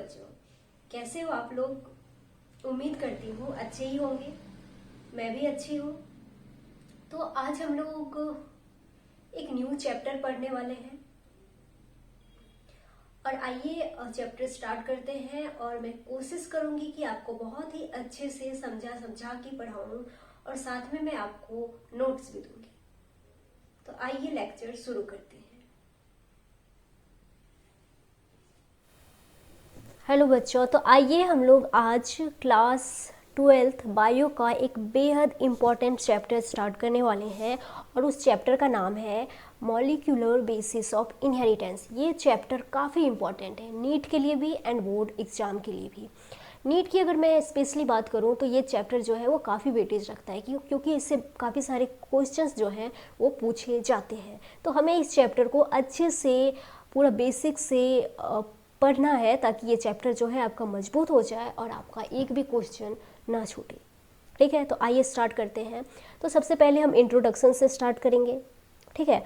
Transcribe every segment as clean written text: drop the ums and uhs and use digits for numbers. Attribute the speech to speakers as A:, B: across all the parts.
A: बच्चों, कैसे हो आप लोग? उम्मीद करती हूँ अच्छे ही होंगे। मैं भी अच्छी हूँ। तो आज हम लोग एक न्यू चैप्टर पढ़ने वाले हैं और आइए चैप्टर स्टार्ट करते हैं। और मैं कोशिश करूंगी कि आपको बहुत ही अच्छे से समझा के पढ़ाऊं और साथ में मैं आपको नोट्स भी दूंगी। तो आइए लेक्चर शुरू करते हैं। हेलो बच्चों, तो आइए हम लोग आज क्लास 12th बायो का एक बेहद इम्पॉर्टेंट चैप्टर स्टार्ट करने वाले हैं और उस चैप्टर का नाम है मॉलिक्यूलर बेसिस ऑफ इनहेरिटेंस। ये चैप्टर काफ़ी इम्पॉर्टेंट है नीट के लिए भी एंड बोर्ड एग्जाम के लिए भी। नीट की अगर मैं स्पेशली बात करूं तो ये चैप्टर जो है वो काफ़ी वेटेज रखता है क्योंकि इससे काफ़ी सारे क्वेश्चंस जो हैं वो पूछे जाते हैं। तो हमें इस चैप्टर को अच्छे से पूरा बेसिक से पढ़ना है ताकि ये चैप्टर जो है आपका मजबूत हो जाए और आपका एक भी क्वेश्चन ना छूटे। ठीक है, तो आइए स्टार्ट करते हैं। तो सबसे पहले हम इंट्रोडक्शन से स्टार्ट करेंगे। ठीक है,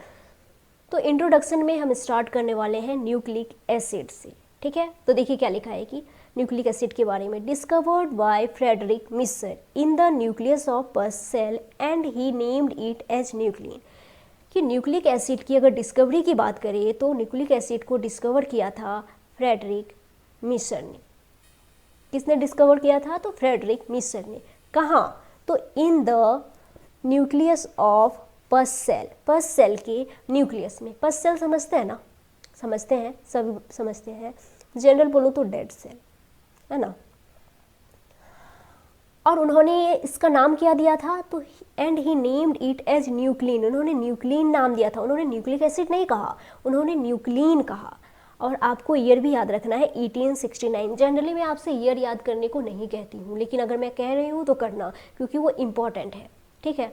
A: तो इंट्रोडक्शन में हम स्टार्ट करने वाले हैं न्यूक्लिक एसिड से। ठीक है, तो देखिए क्या लिखा है कि न्यूक्लिक एसिड के बारे में, discovered by Friedrich Miescher in the nucleus of pus cell and he named it as nuclein. कि न्यूक्लिक एसिड की अगर डिस्कवरी की बात करें तो न्यूक्लिक एसिड को डिस्कवर किया था फ्रेडरिक मिसर ने। किसने डिस्कवर किया था? तो फ्रेडरिक मिसर ने। कहाँ? तो in the nucleus of pus cell, pus cell के न्यूक्लियस में। पस सेल समझते हैं ना? समझते हैं, सब समझते हैं। जनरल बोलूँ तो डेड सेल है ना। और उन्होंने इसका नाम क्या दिया था? तो and he named it as nuclein. उन्होंने न्यूक्लिन नाम दिया था, उन्होंने न्यूक्लिक एसिड नहीं कहा, उन्होंने न्यूक्लिन कहा। और आपको ईयर भी याद रखना है 1869। जनरली मैं आपसे ईयर याद करने को नहीं कहती हूँ, लेकिन अगर मैं कह रही हूँ तो करना, क्योंकि वो इम्पॉर्टेंट है। ठीक है,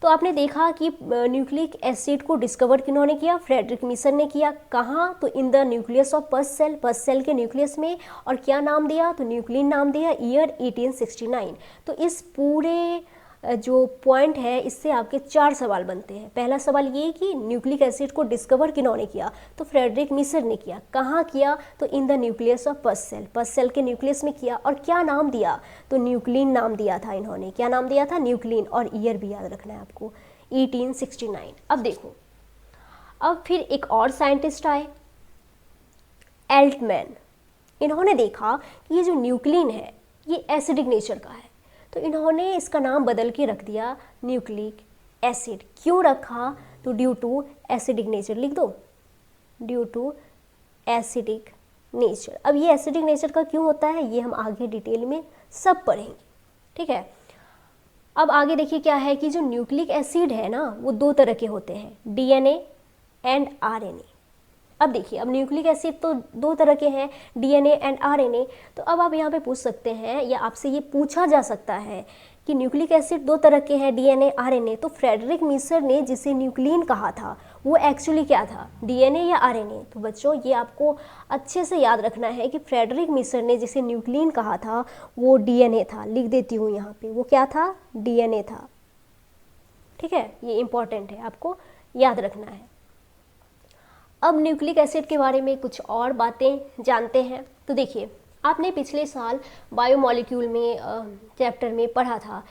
A: तो आपने देखा कि न्यूक्लिक एसिड को डिस्कवर किन्होंने किया? फ्रेडरिक मिसर ने किया। कहाँ? तो in the nucleus of pus cell, pus cell के न्यूक्लियस में। और क्या नाम दिया? तो न्यूक्लिन नाम दिया, ईयर 1869। तो इस पूरे जो पॉइंट है इससे आपके 4 सवाल बनते हैं। पहला सवाल ये कि न्यूक्लिक एसिड को डिस्कवर किन्होंने किया? तो फ्रेडरिक मिसर ने किया। कहाँ किया? तो in the nucleus of pus cell, pus cell के न्यूक्लियस में किया। और क्या नाम दिया? तो न्यूक्लिन नाम दिया था इन्होंने। क्या नाम दिया था? न्यूक्लिन। और ईयर भी याद रखना है आपको, 1869। अब देखो, अब फिर एक और साइंटिस्ट आए, एल्टमैन। इन्होंने देखा कि ये जो न्यूक्लिन है ये एसिडिक नेचर का है, तो इन्होंने इसका नाम बदल के रख दिया न्यूक्लिक एसिड। क्यों रखा? तो ड्यू टू एसिडिक नेचर। लिख दो, ड्यू टू एसिडिक नेचर। अब ये एसिडिक नेचर का क्यों होता है ये हम आगे डिटेल में सब पढ़ेंगे। ठीक है, अब आगे देखिए क्या है कि जो न्यूक्लिक एसिड है ना वो 2 तरह के होते हैं, डीएनए एंड आरएनए। अब देखिए, अब न्यूक्लिक एसिड तो 2 तरह के हैं, डीएनए एंड आरएनए। तो अब आप यहाँ पे पूछ सकते हैं या आपसे ये पूछा जा सकता है कि न्यूक्लिक एसिड 2 तरह के हैं, डीएनए आरएनए। तो फ्रेडरिक मिसर ने जिसे न्यूक्लिन कहा था वो एक्चुअली क्या था, डीएनए या आरएनए? तो बच्चों ये आपको अच्छे से याद रखना है कि फ्रेडरिक मिसर ने जिसे न्यूक्लिन कहा था वो डीएनए था। लिख देती हूँ यहाँ पे, वो क्या था? डीएनए था। ठीक है, ये इंपॉर्टेंट है, आपको याद रखना है। अब न्यूक्लिक एसिड के बारे में कुछ और बातें जानते हैं। तो देखिए, आपने पिछले साल बायोमॉलिक्यूल में चैप्टर में पढ़ा था,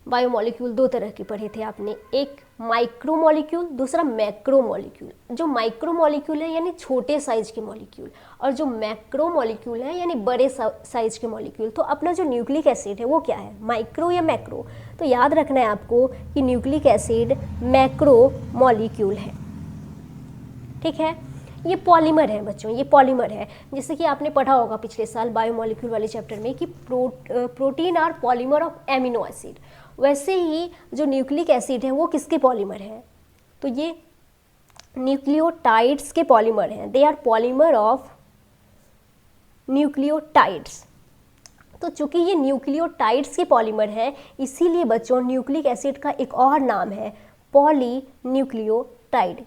A: बायोमॉलिक्यूल 2 तरह के पढ़े थे आपने, एक माइक्रोमॉलिक्यूल, दूसरा मैक्रोमॉलिक्यूल। जो माइक्रोमॉलिक्यूल है यानी छोटे साइज के मॉलिक्यूल, और जो मैक्रोमॉलिक्यूल है यानी बड़े साइज के मॉलिक्यूल। तो अपना जो न्यूक्लिक एसिड है वो क्या है, माइक्रो या मैक्रो? तो याद रखना है आपको कि न्यूक्लिक एसिड मैक्रोमॉलिक्यूल है। ठीक है, ये पॉलीमर है बच्चों, ये पॉलीमर है। जैसे कि आपने पढ़ा होगा पिछले साल बायोमॉलिक्यूल वाले चैप्टर में कि protein are polymer of amino acid. वैसे ही जो न्यूक्लिक एसिड है वो किसके पॉलीमर है? तो ये न्यूक्लियोटाइड्स के पॉलीमर हैं। They are polymer of nucleotides. तो चूंकि ये न्यूक्लियोटाइड्स के पॉलीमर है, इसीलिए बच्चों न्यूक्लिक एसिड का एक और नाम है पॉलीन्यूक्लियोटाइड।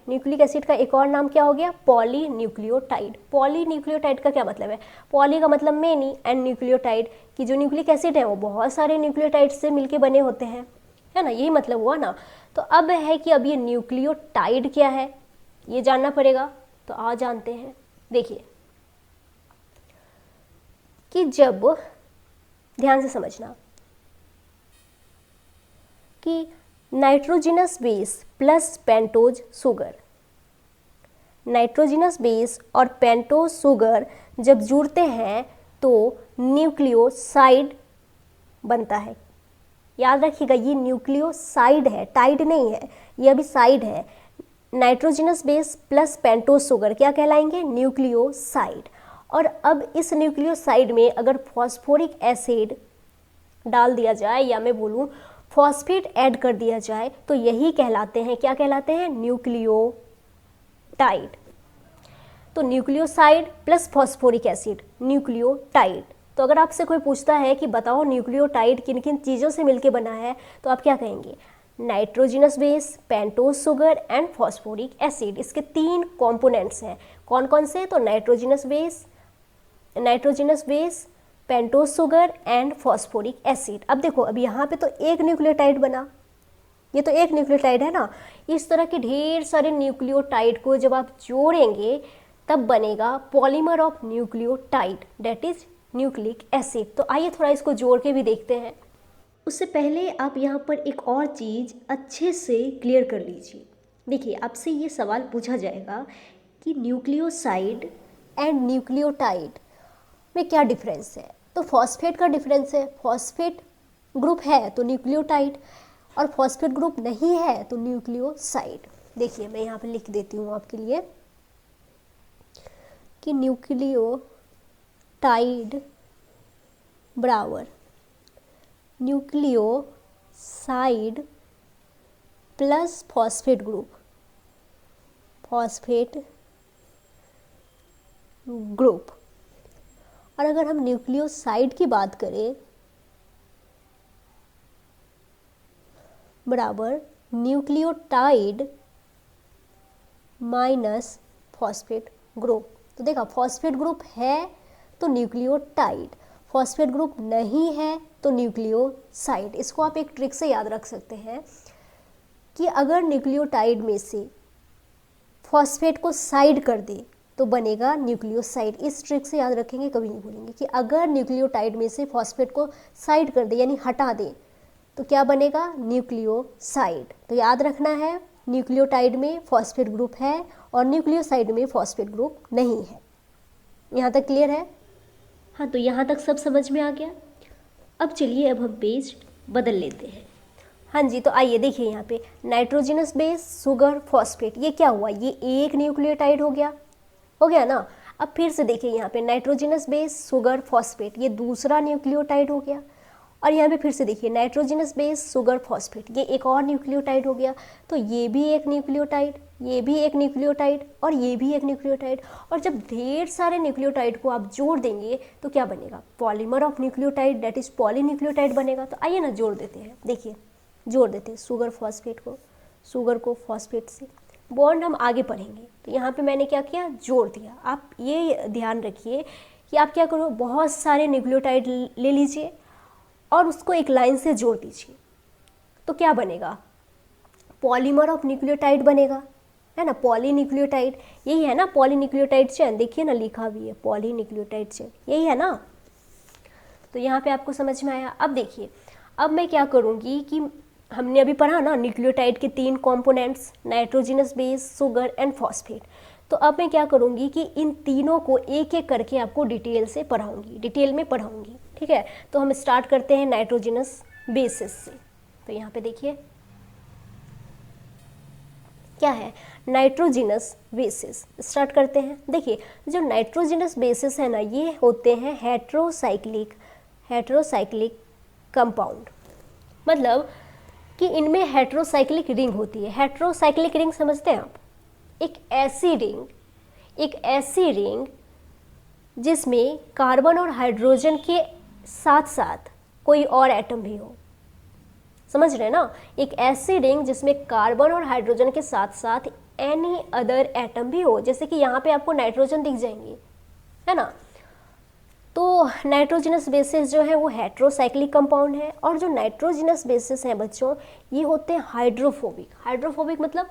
A: न्यूक्लिक एसिड का एक और नाम क्या हो गया? पॉलीन्यूक्लियोटाइड। पॉलीन्यूक्लियोटाइड का क्या मतलब है? पॉली का मतलब मेनी एंड न्यूक्लियोटाइड की जो न्यूक्लिक एसिड है वो बहुत सारे न्यूक्लियोटाइड से मिलके बने होते हैं, है ना, यही मतलब हुआ ना। तो अब है कि अब ये न्यूक्लियोटाइड क्या है ये जानना पड़ेगा, तो आज जानते हैं। देखिए, कि जब, ध्यान से समझना, कि nitrogenous base plus pentose sugar, nitrogenous base और पेंटोज शुगर जब जुड़ते हैं तो न्यूक्लियोसाइड बनता है। याद रखिएगा, ये न्यूक्लियोसाइड है, टाइड नहीं है, ये अभी साइड है। Nitrogenous base plus pentose sugar क्या कहलाएंगे? न्यूक्लियोसाइड। और अब इस न्यूक्लियोसाइड में अगर फॉस्फोरिक एसिड डाल दिया जाए, या मैं बोलूँ फॉस्फेट ऐड कर दिया जाए, तो यही कहलाते हैं, क्या कहलाते हैं? न्यूक्लियोटाइड। तो nucleoside plus phosphoric acid, nucleotide. तो अगर आपसे कोई पूछता है कि बताओ न्यूक्लियोटाइड किन किन चीज़ों से मिलकर बना है, तो आप क्या कहेंगे? Nitrogenous base, pentose sugar and phosphoric acid. इसके 3 कंपोनेंट्स हैं। कौन कौन से? तो nitrogenous base, pentose sugar and phosphoric acid. अब देखो, अब यहाँ पे तो एक न्यूक्लियोटाइड बना, ये तो एक न्यूक्लियोटाइड है ना। इस तरह के ढेर सारे न्यूक्लियोटाइड को जब आप जोड़ेंगे तब बनेगा polymer of nucleotide, that is nucleic acid. तो आइए थोड़ा इसको जोड़ के भी देखते हैं। उससे पहले आप यहाँ पर एक और चीज़ अच्छे से क्लियर कर लीजिए। देखिए, आपसे ये सवाल पूछा जाएगा कि न्यूक्लियोसाइड एंड न्यूक्लियोटाइड में क्या डिफरेंस है? तो फॉस्फेट का डिफरेंस है, फॉस्फेट ग्रुप है तो न्यूक्लियोटाइड, और फॉस्फेट ग्रुप नहीं है तो न्यूक्लियोसाइड। देखिए, मैं यहाँ पे लिख देती हूँ आपके लिए कि न्यूक्लियोटाइड बराबर न्यूक्लियोसाइड प्लस फॉस्फेट ग्रुप। और अगर हम न्यूक्लियोसाइड की बात करें, बराबर न्यूक्लियोटाइड माइनस फॉस्फेट ग्रुप। तो देखा, फॉस्फेट ग्रुप है तो न्यूक्लियोटाइड, फॉस्फेट ग्रुप नहीं है तो न्यूक्लियोसाइड। इसको आप एक ट्रिक से याद रख सकते हैं कि अगर न्यूक्लियोटाइड में से फॉस्फेट को साइड कर दे तो बनेगा न्यूक्लियोसाइड। इस ट्रिक से याद रखेंगे, कभी नहीं भूलेंगे कि अगर न्यूक्लियोटाइड में से फॉस्फेट को साइड कर दे यानी हटा दे तो क्या बनेगा? न्यूक्लियोसाइड। तो याद रखना है, न्यूक्लियोटाइड में फॉस्फेट ग्रुप है और न्यूक्लियोसाइड में फॉस्फेट ग्रुप नहीं है। यहाँ तक क्लियर है? हाँ, तो यहाँ तक सब समझ में आ गया। अब चलिए, अब हम पेज बदल लेते हैं। हाँ जी, तो आइए देखिए, यहाँ पे नाइट्रोजिनस बेस, शुगर, फॉस्फेट, ये क्या हुआ? ये एक न्यूक्लियोटाइड हो गया ना। अब फिर से देखिए, यहाँ पे नाइट्रोजिनस बेस, शुगर, फॉस्फेट, ये दूसरा न्यूक्लियोटाइड हो गया। और यहाँ पे फिर से देखिए, नाइट्रोजिनस बेस, शुगर, फॉस्फेट, ये एक और न्यूक्लियोटाइड हो गया। तो ये भी एक न्यूक्लियोटाइड, ये भी एक न्यूक्लियोटाइड, और ये भी एक न्यूक्लियोटाइड। और जब ढेर सारे न्यूक्लियोटाइड को आप जोड़ देंगे तो क्या बनेगा? Polymer of nucleotide, that is polynucleotide बनेगा। तो आइए ना जोड़ देते हैं। देखिए, जोड़ देते हैं शुगर को फॉस्फेट से। बॉन्ड हम आगे पढ़ेंगे। तो यहाँ पे मैंने क्या किया? जोड़ दिया। आप ये ध्यान रखिए कि आप क्या करो, बहुत सारे न्यूक्लियोटाइड ले लीजिए और उसको एक लाइन से जोड़ दीजिए। तो क्या बनेगा? पॉलीमर ऑफ न्यूक्लियोटाइड बनेगा, है ना। पॉलीन्यूक्लियोटाइड, यही है ना पॉलीन्यूक्लियोटाइड चेन। देखिए ना, लिखा भी है पॉलीन्यूक्लियोटाइड चेन, यही है ना। तो यहाँ पे आपको समझ में आया। अब देखिए, अब मैं क्या करूँगी कि हमने अभी पढ़ा ना न्यूक्लियोटाइड के 3 components, nitrogenous base, sugar and phosphate. तो अब मैं क्या करूँगी कि इन तीनों को एक एक करके आपको डिटेल में पढ़ाऊँगी, ठीक है। तो हम स्टार्ट करते हैं नाइट्रोजिनस बेसिस से। तो यहाँ पे देखिए क्या है, नाइट्रोजिनस बेसिस। स्टार्ट करते हैं। देखिए, जो नाइट्रोजिनस बेसिस है ना, ये होते हैं हेट्रोसाइक्लिक कंपाउंड। मतलब कि इनमें हेट्रोसाइक्लिक रिंग होती है। हेट्रोसाइक्लिक रिंग समझते हैं आप? एक ऐसी रिंग जिसमें कार्बन और हाइड्रोजन के साथ साथ कोई और एटम भी हो। समझ रहे हैं ना? एक ऐसी रिंग जिसमें कार्बन और हाइड्रोजन के साथ साथ एनी अदर एटम भी हो। जैसे कि यहाँ पे आपको नाइट्रोजन दिख जाएंगे, है ना। तो नाइट्रोजिनस बेसिस जो है वो हेट्रोसाइक्लिक कंपाउंड है। और जो नाइट्रोजिनस बेसिस हैं बच्चों, ये होते हैं हाइड्रोफोबिक मतलब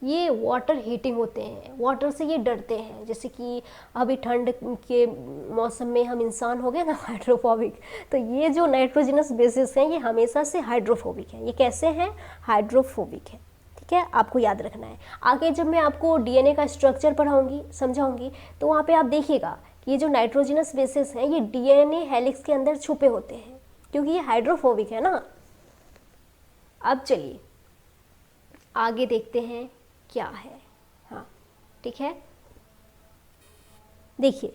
A: ये वाटर हीटिंग होते हैं, वाटर से ये डरते हैं। जैसे कि अभी ठंड के मौसम में हम इंसान हो गए ना हाइड्रोफोबिक, तो ये जो नाइट्रोजनस बेसिस हैं ये हमेशा से हाइड्रोफोबिक हैं। ये कैसे हैं? हाइड्रोफोबिक है। ठीक है, आपको याद रखना है। आगे जब मैं आपको डीएनए का स्ट्रक्चर पढ़ाऊंगी, समझाऊंगी, तो वहाँ पे आप देखिएगा कि ये जो नाइट्रोजनस बेसिस हैं ये डीएनए हेलिक्स के अंदर छुपे होते हैं, क्योंकि ये हाइड्रोफोबिक है ना। अब चलिए आगे देखते हैं क्या है। हाँ ठीक है, देखिए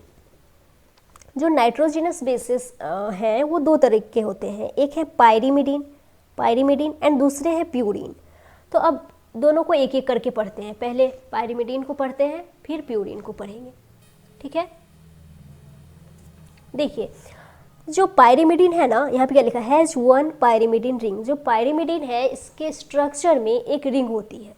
A: जो नाइट्रोजनस बेसिस हैं वो दो तरह के होते हैं, एक है पायरिमिडीन एंड दूसरे हैं प्यूरीन। तो अब दोनों को एक एक करके पढ़ते हैं, पहले पायरिमिडीन को पढ़ते हैं फिर प्यूरीन को पढ़ेंगे। ठीक है, देखिए जो पायरिमिडीन है ना, यहाँ पे क्या लिखा है, H1 पायरिमिडीन रिंग। जो पायरिमिडीन है इसके स्ट्रक्चर में एक रिंग होती है,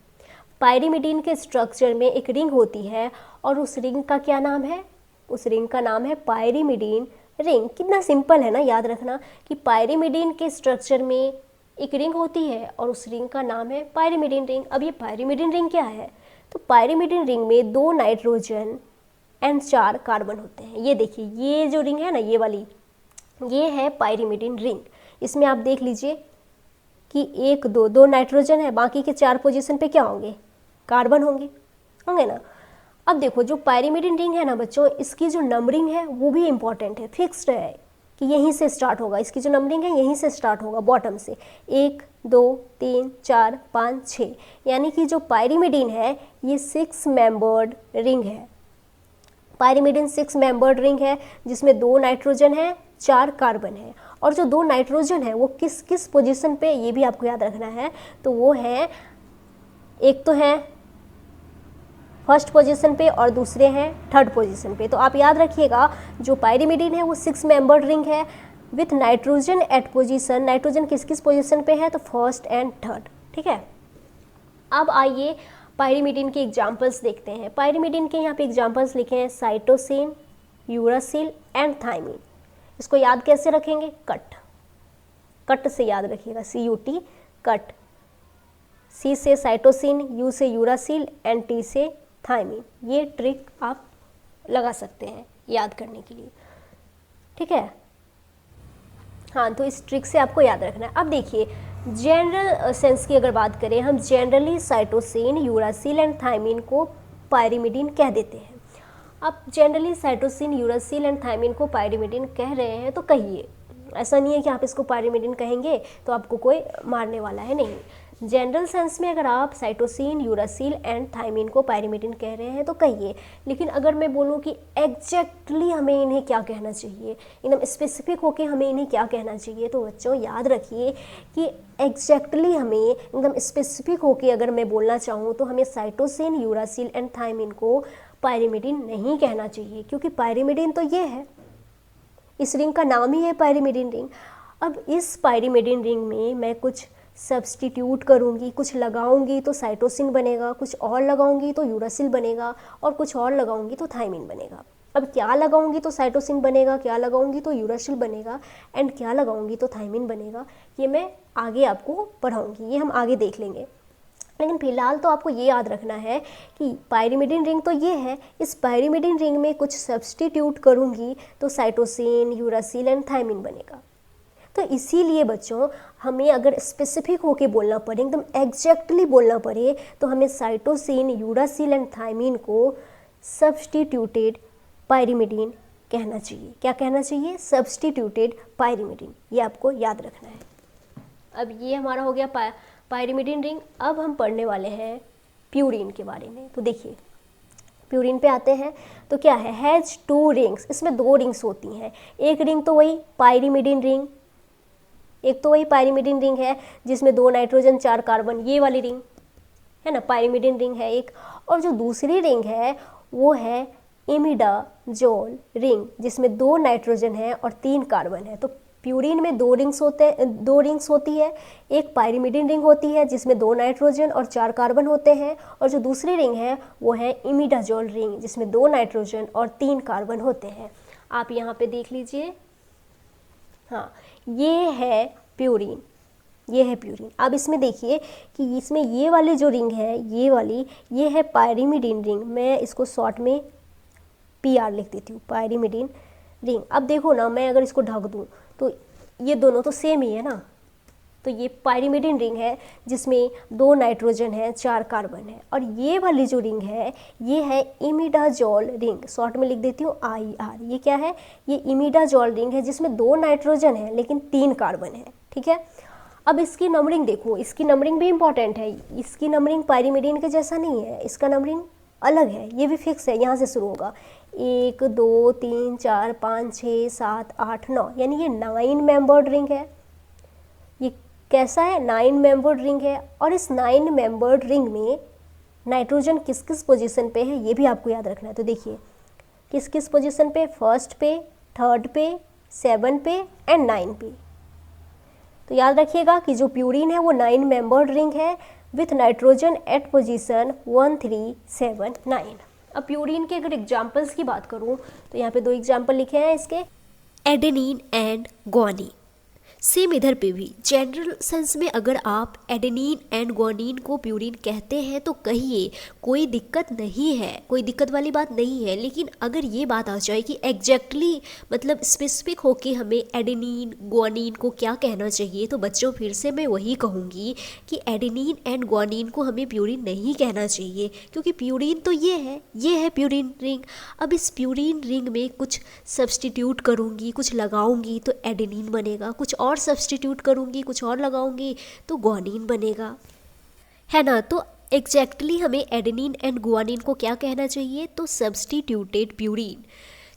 A: पायरिमिडीन के स्ट्रक्चर में एक रिंग होती है और उस रिंग का क्या नाम है? उस रिंग का नाम है पायरिमिडीन रिंग। कितना सिंपल है ना, याद रखना कि पायरिमिडीन के स्ट्रक्चर में एक रिंग होती है और उस रिंग का नाम है पायरिमिडीन रिंग। अब ये पायरिमिडीन रिंग क्या है? तो पायरिमिडीन रिंग में 2 नाइट्रोजन एंड 4 कार्बन होते हैं। ये देखिए ये जो रिंग है ना, ये वाली, ये है पायरिमिडीन रिंग। इसमें आप देख लीजिए कि 1 2 नाइट्रोजन है, बाकी के 4 पोजीशन पे क्या होंगे? कार्बन होंगे ना। अब देखो जो पायरिमिडीन रिंग है ना बच्चों, इसकी जो नंबरिंग है वो भी इंपॉर्टेंट है, फिक्स्ड है कि यहीं से स्टार्ट होगा। इसकी जो नंबरिंग है यहीं से स्टार्ट होगा, बॉटम से 1 2 3 4 5 6, यानी कि जो पायरिमिडीन है ये 6 मेंबर्ड रिंग है। पायरिमिडीन 6 मेंबर्ड रिंग है जिसमें 2 नाइट्रोजन है 4 कार्बन है। और जो 2 नाइट्रोजन है वो किस किस पोजीशन पे, ये भी आपको याद रखना है। तो वो है, एक तो है फर्स्ट पोजीशन पे और दूसरे हैं थर्ड पोजीशन पे। तो आप याद रखिएगा जो पायरिमिडीन है वो 6 मेंबर्ड रिंग है with nitrogen eight position. Nitrogen किस किस पोजीशन पे है? तो फर्स्ट एंड थर्ड। ठीक है, अब आइए पायरिमिडीन के एग्जाम्पल्स देखते हैं। पायरिमिडीन के यहाँ पे एग्जाम्पल्स लिखे हैं साइटोसिन, यूरासिल एंड थाइमिन। इसको याद कैसे रखेंगे? कट से याद रखिएगा, CUT कट। C से साइटोसिन, U से यूरासिल एंड T से थाइमिन। ये ट्रिक आप लगा सकते हैं याद करने के लिए। ठीक है, हाँ तो इस ट्रिक से आपको याद रखना है। अब देखिए जनरल सेंस की अगर बात करें, हम generally cytosine, uracil and thymine को पायरिमिडीन कह देते हैं। अब generally cytosine, uracil and thymine को पायरिमिडीन कह रहे हैं तो कहिए, ऐसा नहीं है कि आप इसको पायरिमिडीन कहेंगे तो आपको कोई मारने वाला है, नहीं। जनरल सेंस में अगर आप साइटोसिन, यूरासिल एंड थाइमिन को पायरिमिडीन कह रहे हैं तो कहिए। लेकिन अगर मैं बोलूँ कि एग्जैक्टली हमें इन्हें क्या कहना चाहिए, एकदम स्पेसिफिक होके हमें इन्हें क्या कहना चाहिए, तो बच्चों याद रखिए कि एग्जैक्टली हमें एकदम स्पेसिफिक होके अगर मैं बोलना चाहूँ तो हमें साइटोसिन, यूरासिल एंड थाइमिन को पायरिमिडीन नहीं कहना चाहिए, क्योंकि पायरिमिडीन तो ये है, इस रिंग का नाम ही है पायरिमिडीन रिंग। अब इस पायरिमिडीन रिंग में मैं कुछ सब्सटीट्यूट करूँगी, कुछ लगाऊंगी तो साइटोसिन बनेगा, कुछ और लगाऊंगी तो यूरासिल बनेगा, और कुछ और लगाऊंगी तो थाइमिन बनेगा। अब क्या लगाऊंगी तो साइटोसिन बनेगा, क्या लगाऊंगी तो यूरासिल बनेगा, एंड क्या लगाऊंगी तो थाइमिन बनेगा, ये मैं आगे आपको पढ़ाऊंगी, ये हम आगे देख लेंगे। लेकिन फिलहाल तो आपको ये याद रखना है कि पायरिमिडीन रिंग तो ये है, इस पायरिमिडीन रिंग में कुछ सब्सटीट्यूट करूँगी तो साइटोसिन, यूरासिल एंड थाइमिन बनेगा। तो इसीलिए बच्चों हमें अगर स्पेसिफिक होके बोलना पड़े, एकदम एग्जैक्टली बोलना पड़े, तो हमें साइटोसिन, यूरासिल एंड थाइमिन को सब्सटीट्यूटेड पायरिमिडीन कहना चाहिए। क्या कहना चाहिए? Substituted pyrimidine. ये आपको याद रखना है। अब ये हमारा हो गया पायरिमिडीन रिंग। अब हम पढ़ने वाले हैं प्यूरीन के बारे में। तो देखिए प्यूरीन पे आते हैं तो क्या है, हैज 2 रिंग्स। इसमें 2 रिंग्स होती हैं। एक रिंग तो वही पायरिमिडीन रिंग, एक तो वही पायरिमिडीन रिंग है जिसमें 2 नाइट्रोजन 4 कार्बन, ये वाली रिंग है ना, पायरिमिडीन रिंग है एक। और जो दूसरी रिंग है वो है इमिडाजोल रिंग, जिसमें 2 नाइट्रोजन है और 3 कार्बन है। तो प्यूरीन में 2 रिंग्स होती है। एक पायरिमिडीन रिंग होती है जिसमें 2 नाइट्रोजन और 4 कार्बन होते हैं, और जो दूसरी रिंग है वो है इमिडाजोल रिंग जिसमें 2 नाइट्रोजन और 3 कार्बन होते हैं। आप यहाँ पे देख लीजिए, हाँ ये है प्यूरीन, ये है प्यूरिन। अब इसमें देखिए कि इसमें ये वाली जो रिंग है, ये वाली, ये है पायरिमिडीन रिंग। मैं इसको शॉर्ट में PR लिख देती हूँ, पायरिमिडीन रिंग। अब देखो ना, मैं अगर इसको ढक दूँ तो ये दोनों तो सेम ही है ना। तो ये पायरिमिडीन रिंग है जिसमें 2 नाइट्रोजन है, 4 कार्बन है। और ये वाली जो रिंग है ये है इमिडाजोल रिंग, शॉर्ट में लिख देती हूँ IR। ये क्या है? ये इमिडाजोल रिंग है जिसमें 2 नाइट्रोजन है लेकिन 3 कार्बन है, ठीक है। अब इसकी नंबरिंग देखो, इसकी नंबरिंग भी इंपॉर्टेंट है। इसकी नंबरिंग पायरिमिडीन के जैसा नहीं है, इसका नंबरिंग अलग है, ये भी फिक्स है, यहाँ से शुरू होगा 1 2 3 4 5 6 7 8 9, यानी ये 9 मेंबर्ड रिंग है। ये कैसा है? 9 मेंबर्ड रिंग है। और इस 9 मेंबर्ड रिंग में नाइट्रोजन किस किस पोजीशन पे है ये भी आपको याद रखना है। तो देखिए किस किस पोजीशन पे, फर्स्ट पे, थर्ड पे, 7 पे एंड 9 पे। तो याद रखिएगा कि जो प्यूरिन है वो 9 मेंबर्ड रिंग है विथ नाइट्रोजन एट पोजीशन 1 3 7 9। अब प्यूरिन के अगर एग्जाम्पल्स की बात करूँ तो यहाँ पे 2 एग्जाम्पल लिखे हैं इसके,
B: एडेनिन एंड ग्वानिन। सेम इधर पे भी जनरल सेंस में अगर आप एडेनिन एंड ग्वानिन को प्यूरिन कहते हैं तो कहिए, कोई दिक्कत नहीं है, कोई दिक्कत वाली बात नहीं है। लेकिन अगर ये बात आ जाए कि एग्जैक्टली मतलब स्पेसिफिक होके हमें एडेनिन ग्वानिन को क्या कहना चाहिए, तो बच्चों फिर से मैं वही कहूँगी कि एडेनिन एंड ग्वानिन को हमें प्यूरिन नहीं कहना चाहिए, क्योंकि प्यूरिन तो ये है प्यूरिन रिंग। अब इस प्यूरिन रिंग में कुछ सब्सटीट्यूट करूँगी, कुछ लगाऊंगी तो एडेनिन बनेगा, कुछ और सब्सटीट्यूट करूँगी, कुछ और लगाऊंगी तो ग्वानिन बनेगा, है ना। तो एग्जैक्टली हमें एडेनिन एंड ग्वानिन को क्या कहना चाहिए, तो सब्सटीट्यूटेड प्यूरिन।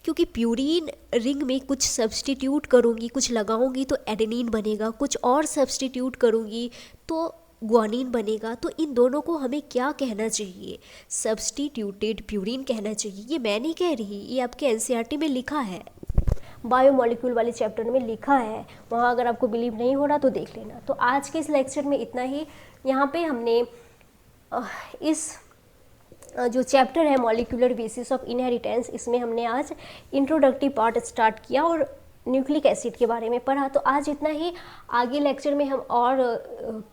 B: क्योंकि प्यूरिन रिंग में कुछ सब्सटीट्यूट करूँगी, कुछ लगाऊंगी तो एडेनिन बनेगा, कुछ और सब्सटीट्यूट करूँगी तो ग्वानिन बनेगा। तो इन दोनों को हमें क्या कहना चाहिए, सब्सटीट्यूटेड प्यूरिन कहना चाहिए। ये मैं नहीं कह रही, ये आपके NCERT में लिखा है,
A: बायोमोलिक्यूल वाले चैप्टर में लिखा है, वहाँ अगर आपको बिलीव नहीं हो रहा तो देख लेना। तो आज के इस लेक्चर में इतना ही। यहाँ पे हमने इस जो चैप्टर है मॉलिक्यूलर बेसिस ऑफ इनहेरिटेंस, इसमें हमने आज इंट्रोडक्टिव पार्ट स्टार्ट किया और न्यूक्लिक एसिड के बारे में पढ़ा। तो आज इतना ही। आगे लेक्चर में हम और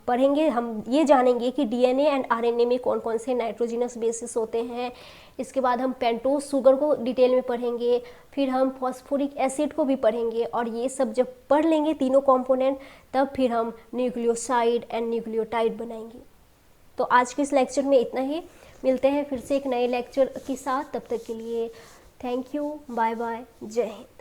A: पढ़ेंगे, हम ये जानेंगे कि DNA एंड RNA में कौन कौन से नाइट्रोजिनस बेसिस होते हैं। इसके बाद हम पेंटोज शुगर को डिटेल में पढ़ेंगे, फिर हम फॉस्फोरिक एसिड को भी पढ़ेंगे। और ये सब जब पढ़ लेंगे तीनों कंपोनेंट, तब फिर हम न्यूक्लियोसाइड एंड न्यूक्लियोटाइड बनाएंगे। तो आज के इस लेक्चर में इतना ही। मिलते हैं फिर से एक नए लेक्चर के साथ, तब तक के लिए थैंक यू, बाय बाय, जय हिंद।